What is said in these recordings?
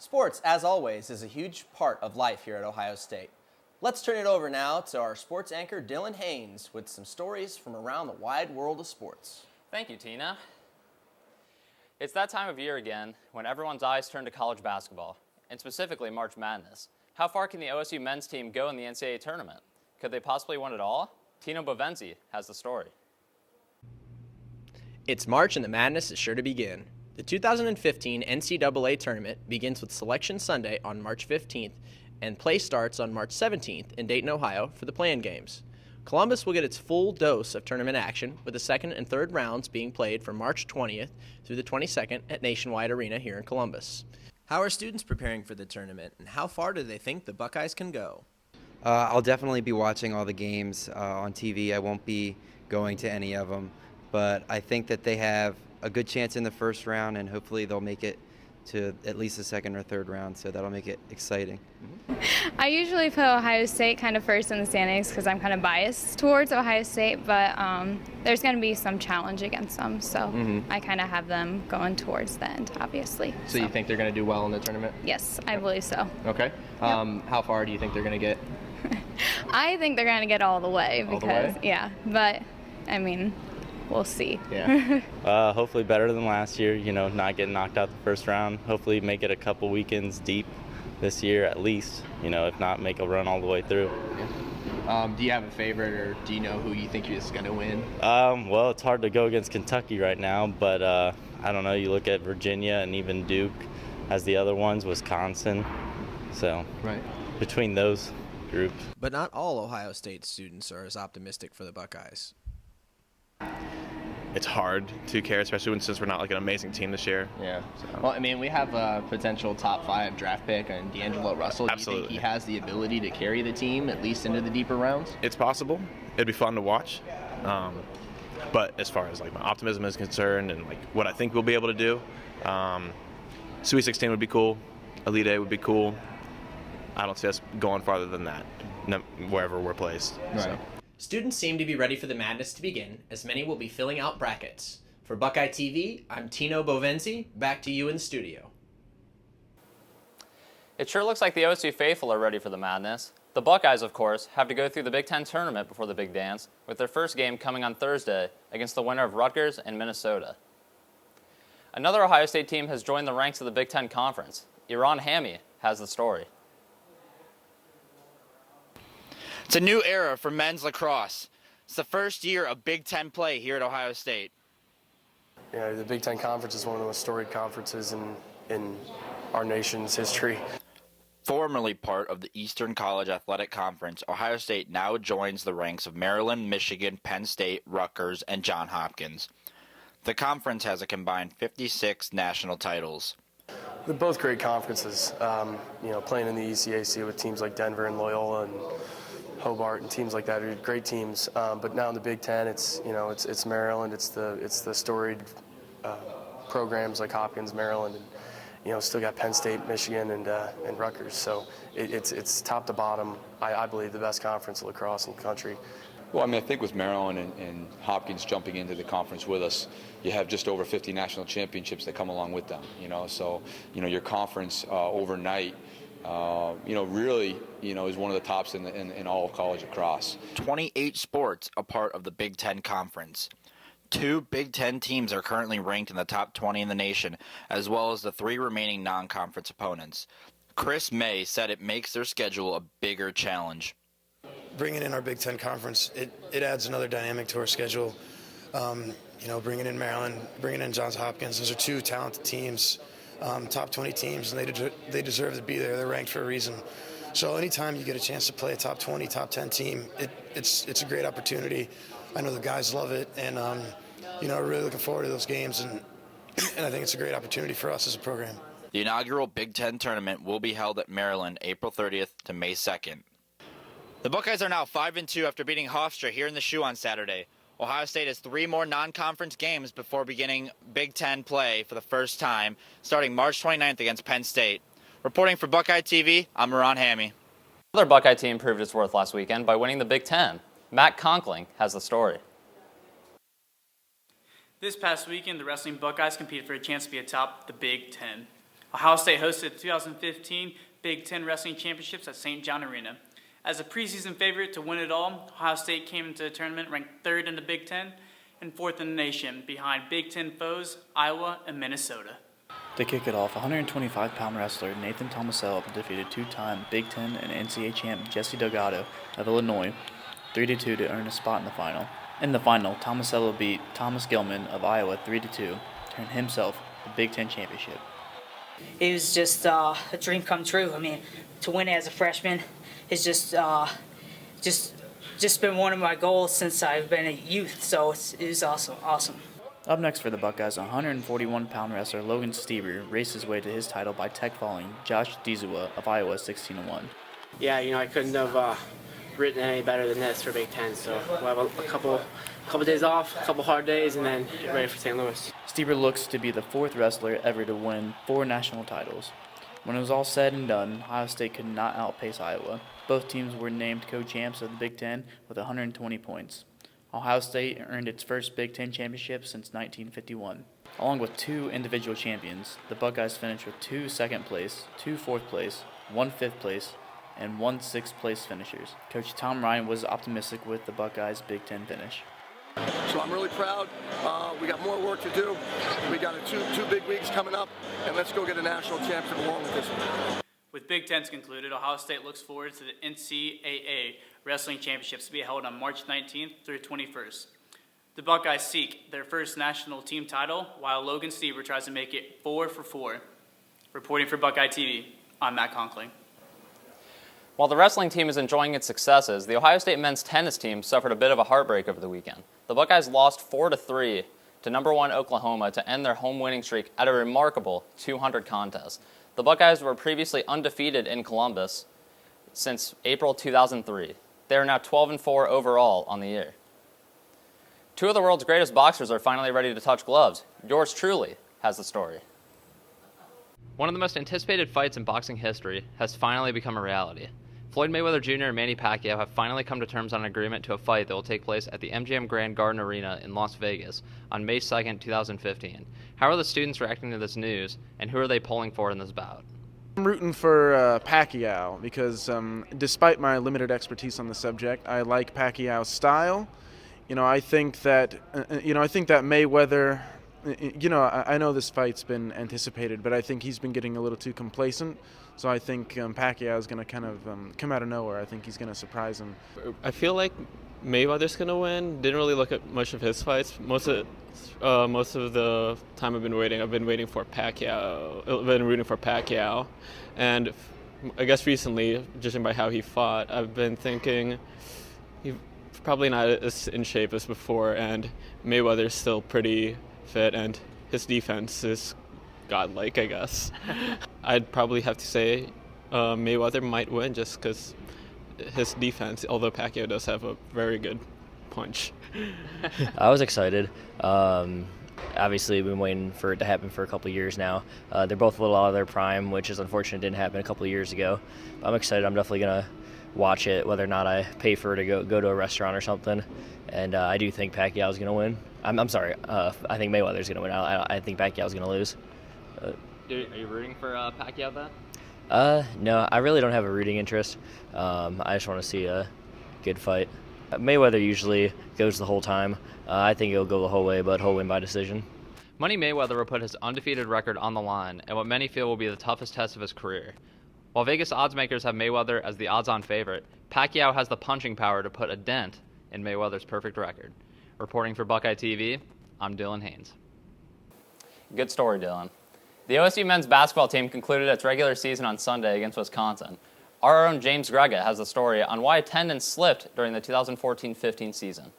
Sports, as always, is a huge part of life here at Ohio State. Let's turn it over now to our sports anchor, Dylan Haynes, with some stories from around the wide world of sports. Thank you, Tina. It's that time of year again when everyone's eyes turn to college basketball, and specifically March Madness. How far can the OSU men's team go in the NCAA tournament? Could they possibly win it all? Tino Bovenzi has the story. It's March and the madness is sure to begin. The 2015 NCAA tournament begins with Selection Sunday on March 15th, and play starts on March 17th in Dayton, Ohio for the play-in games. Columbus will get its full dose of tournament action, with the second and third rounds being played from March 20th through the 22nd at Nationwide Arena here in Columbus. How are students preparing for the tournament, and how far do they think the Buckeyes can go? I'll definitely be watching all the games on TV. I won't be going to any of them, but I think that they have a good chance in the first round, and hopefully they'll make it to at least the second or third round, so that'll make it exciting. I usually put Ohio State kind of first in the standings because I'm kind of biased towards Ohio State, but there's going to be some challenge against them, so I kind of have them going towards the end, obviously. So you think they're going to do well in the tournament? Yes, I believe so. Okay. How far do you think they're going to get? I think they're going to get all the way because, All the way? yeah, but I mean, we'll see. Yeah. Hopefully better than last year, not getting knocked out the first round. Hopefully make it a couple weekends deep this year at least, if not make a run all the way through. Do you have a favorite, or do you know who you think is going to win? Well, it's hard to go against Kentucky right now, but I don't know. You look at Virginia and even Duke as the other ones, Wisconsin. So Right. between those groups. But not all Ohio State students are as optimistic for the Buckeyes. It's hard to care, especially since we're not like an amazing team this year. Yeah. Well, I mean, we have a potential top 5 draft pick in D'Angelo Russell. Absolutely. Do you think he has the ability to carry the team at least into the deeper rounds? It's possible. It'd be fun to watch. But as far as like my optimism is concerned and like what I think we'll be able to do, Sweet 16 would be cool. Elite Eight would be cool. I don't see us going farther than that, wherever we're placed. Right. So. Students seem to be ready for the madness to begin, as many will be filling out brackets. For Buckeye TV, I'm Tino Bovenzi. Back to you in the studio. It sure looks like the OSU faithful are ready for the madness. The Buckeyes, of course, have to go through the Big Ten tournament before the big dance, with their first game coming on Thursday against the winner of Rutgers and Minnesota. Another Ohio State team has joined the ranks of the Big Ten Conference. Iran Hammy has the story. It's a new era for men's lacrosse. It's the first year of Big Ten play here at Ohio State. Yeah, the Big Ten Conference is one of the most storied conferences in our nation's history. Formerly part of the Eastern College Athletic Conference, Ohio State now joins the ranks of Maryland, Michigan, Penn State, Rutgers, and Johns Hopkins. The conference has a combined 56 national titles. They're both great conferences. Playing in the ECAC with teams like Denver and Loyola and Hobart and teams like that are great teams. But now in the Big Ten, it's Maryland. It's the storied programs like Hopkins, Maryland, and still got Penn State, Michigan, and Rutgers. So it's top to bottom. I believe the best conference of lacrosse in the country. Well, I think with Maryland and Hopkins jumping into the conference with us, you have just over 50 national championships that come along with them. So your conference overnight. Really, is one of the tops in all of college lacrosse. 28 sports a part of the Big Ten Conference. 2 Big Ten teams are currently ranked in the top 20 in the nation, as well as the 3 remaining non-conference opponents. Chris May said it makes their schedule a bigger challenge. Bringing in our Big Ten Conference, it adds another dynamic to our schedule. Bringing in Maryland, bringing in Johns Hopkins, those are 2 talented teams. Top 20 teams, and they deserve to be there. They're ranked for a reason. So anytime you get a chance to play a top 20, top 10 team, it's a great opportunity. I know the guys love it, and really looking forward to those games, and I think it's a great opportunity for us as a program. The inaugural Big Ten tournament will be held at Maryland April 30th to May 2nd. The Buckeyes are now 5-2 after beating Hofstra here in the Shoe on Saturday. Ohio State has 3 more non-conference games before beginning Big Ten play for the first time, starting March 29th against Penn State. Reporting for Buckeye TV, I'm Iran Hammy. Another Buckeye team proved its worth last weekend by winning the Big Ten. Matt Conkling has the story. This past weekend, the wrestling Buckeyes competed for a chance to be atop the Big Ten. Ohio State hosted the 2015 Big Ten Wrestling Championships at St. John Arena. As a preseason favorite to win it all, Ohio State came into the tournament ranked 3rd in the Big Ten and 4th in the nation, behind Big Ten foes Iowa and Minnesota. To kick it off, 125-pound wrestler Nathan Tomasello defeated two-time Big Ten and NCAA champ Jesse Delgado of Illinois 3-2 to earn a spot in the final. In the final, Tomasello beat Thomas Gilman of Iowa 3-2 to earn himself the Big Ten championship. It was just a dream come true. I mean, to win as a freshman is just been one of my goals since I've been a youth. So it was awesome. Up next for the Buckeyes, 141-pound wrestler Logan Stieber raced his way to his title by tech falling Josh Dizua of Iowa 16-1. Yeah, I couldn't have written any better than this for Big Ten. So we'll have a couple days off, a couple hard days, and then get ready for St. Louis. Stieber looks to be the 4th wrestler ever to win 4 national titles. When it was all said and done, Ohio State could not outpace Iowa. Both teams were named co-champs of the Big Ten with 120 points. Ohio State earned its first Big Ten championship since 1951. Along with 2 individual champions, the Buckeyes finished with 2 second place, 2 fourth place, 1 fifth place, and 1 sixth place finishers. Coach Tom Ryan was optimistic with the Buckeyes' Big Ten finish. So I'm really proud. We got more work to do. We got two big weeks coming up, and let's go get a national championship along with this one. With Big Ten's concluded, Ohio State looks forward to the NCAA Wrestling Championships to be held on March 19th through 21st. The Buckeyes seek their first national team title, while Logan Stieber tries to make it 4 for 4. Reporting for Buckeye TV, I'm Matt Conkling. While the wrestling team is enjoying its successes, the Ohio State men's tennis team suffered a bit of a heartbreak over the weekend. The Buckeyes lost 4-3 to number 1 Oklahoma to end their home winning streak at a remarkable 200 contests. The Buckeyes were previously undefeated in Columbus since April 2003. They are now 12-4 overall on the year. 2 of the world's greatest boxers are finally ready to touch gloves. Yours truly has the story. One of the most anticipated fights in boxing history has finally become a reality. Floyd Mayweather Jr. and Manny Pacquiao have finally come to terms on an agreement to a fight that will take place at the MGM Grand Garden Arena in Las Vegas on May 2nd, 2015. How are the students reacting to this news, and who are they pulling for in this bout? I'm rooting for Pacquiao because despite my limited expertise on the subject, I like Pacquiao's style. I think that Mayweather, I know this fight's been anticipated, but I think he's been getting a little too complacent. So I think Pacquiao is going to kind of come out of nowhere. I think he's going to surprise him. I feel like Mayweather's going to win. Didn't really look at much of his fights. Most of the time I've been waiting for Pacquiao. I've been rooting for Pacquiao. And I guess recently, judging by how he fought, I've been thinking he's probably not as in shape as before, and Mayweather's still pretty fit, and his defense is godlike, I guess. I'd probably have to say Mayweather might win just because his defense, although Pacquiao does have a very good punch. I was excited. Obviously, we've been waiting for it to happen for a couple of years now. They're both a little out of their prime, which is unfortunate. Didn't happen a couple of years ago. I'm excited. I'm definitely going to watch it, whether or not I pay for it to go to a restaurant or something. And I do think Pacquiao's going to win. I'm sorry. I think Mayweather's going to win. I think Pacquiao's going to lose. Are you rooting for Pacquiao then? No, I really don't have a rooting interest. I just want to see a good fight. Mayweather usually goes the whole time. I think he'll go the whole way, but he'll win by decision. Money Mayweather will put his undefeated record on the line and what many feel will be the toughest test of his career. While Vegas odds makers have Mayweather as the odds-on favorite, Pacquiao has the punching power to put a dent in Mayweather's perfect record. Reporting for Buckeye TV, I'm Dylan Haynes. Good story, Dylan. The OSU men's basketball team concluded its regular season on Sunday against Wisconsin. Our own James Grega has the story on why attendance slipped during the 2014-15 season.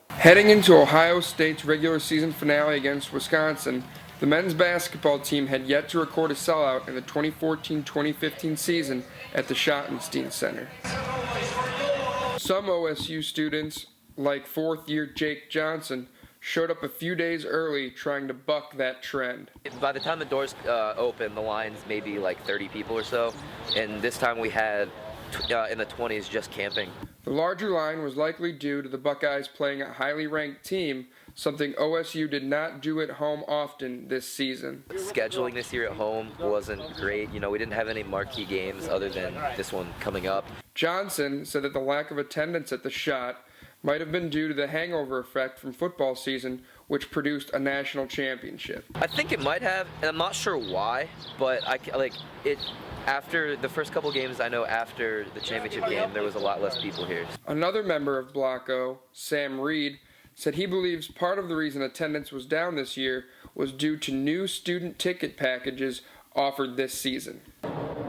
Heading into Ohio State's regular season finale against Wisconsin, the men's basketball team had yet to record a sellout in the 2014-2015 season at the Schottenstein Center. Some OSU students, like fourth-year Jake Johnson, showed up a few days early trying to buck that trend. By the time the doors opened, the line's maybe like 30 people or so, and this time we had in the 20s just camping. The larger line was likely due to the Buckeyes playing a highly ranked team, something OSU did not do at home often this season. Scheduling this year at home wasn't great. You know, we didn't have any marquee games other than this one coming up. Johnson said that the lack of attendance at the Shot might have been due to the hangover effect from football season, which produced a national championship. I think it might have, and I'm not sure why, but after the first couple games, I know after the championship game, there was a lot less people here. Another member of Block O, Sam Reed, said he believes part of the reason attendance was down this year was due to new student ticket packages offered this season.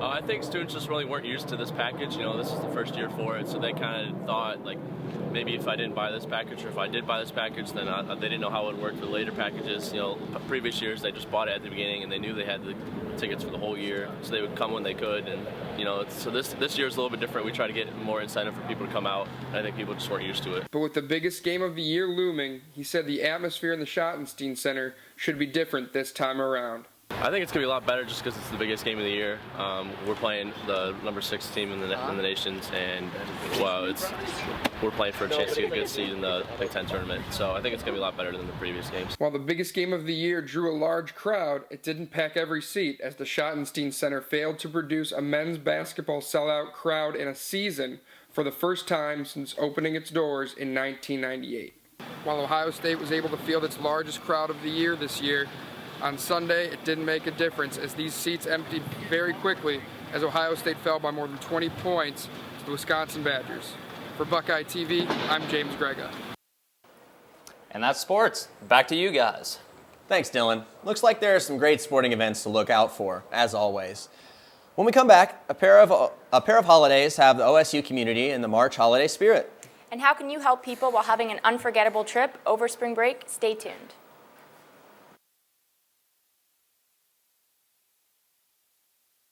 I think students just really weren't used to this package. You know, this is the first year for it, so they kind of thought, like, maybe if I didn't buy this package, or if I did buy this package, then they didn't know how it would work for later packages. You know, previous years they just bought it at the beginning, and they knew they had the tickets for the whole year, so they would come when they could. And you know, so this year is a little bit different. We try to get more incentive for people to come out, and I think people just weren't used to it. But with the biggest game of the year looming, he said the atmosphere in the Schottenstein Center should be different this time around. I think it's going to be a lot better just because it's the biggest game of the year. We're playing the number 6 team in the nations, and we're playing for a chance to get a good seed in the Big Ten tournament. So I think it's going to be a lot better than the previous games. While the biggest game of the year drew a large crowd, it didn't pack every seat as the Schottenstein Center failed to produce a men's basketball sellout crowd in a season for the first time since opening its doors in 1998. While Ohio State was able to field its largest crowd of the year this year, on Sunday, it didn't make a difference as these seats emptied very quickly as Ohio State fell by more than 20 points to the Wisconsin Badgers. For Buckeye TV, I'm James Grega. And that's sports. Back to you guys. Thanks, Dylan. Looks like there are some great sporting events to look out for, as always. When we come back, a pair of holidays have the OSU community in the March holiday spirit. And how can you help people while having an unforgettable trip over spring break? Stay tuned.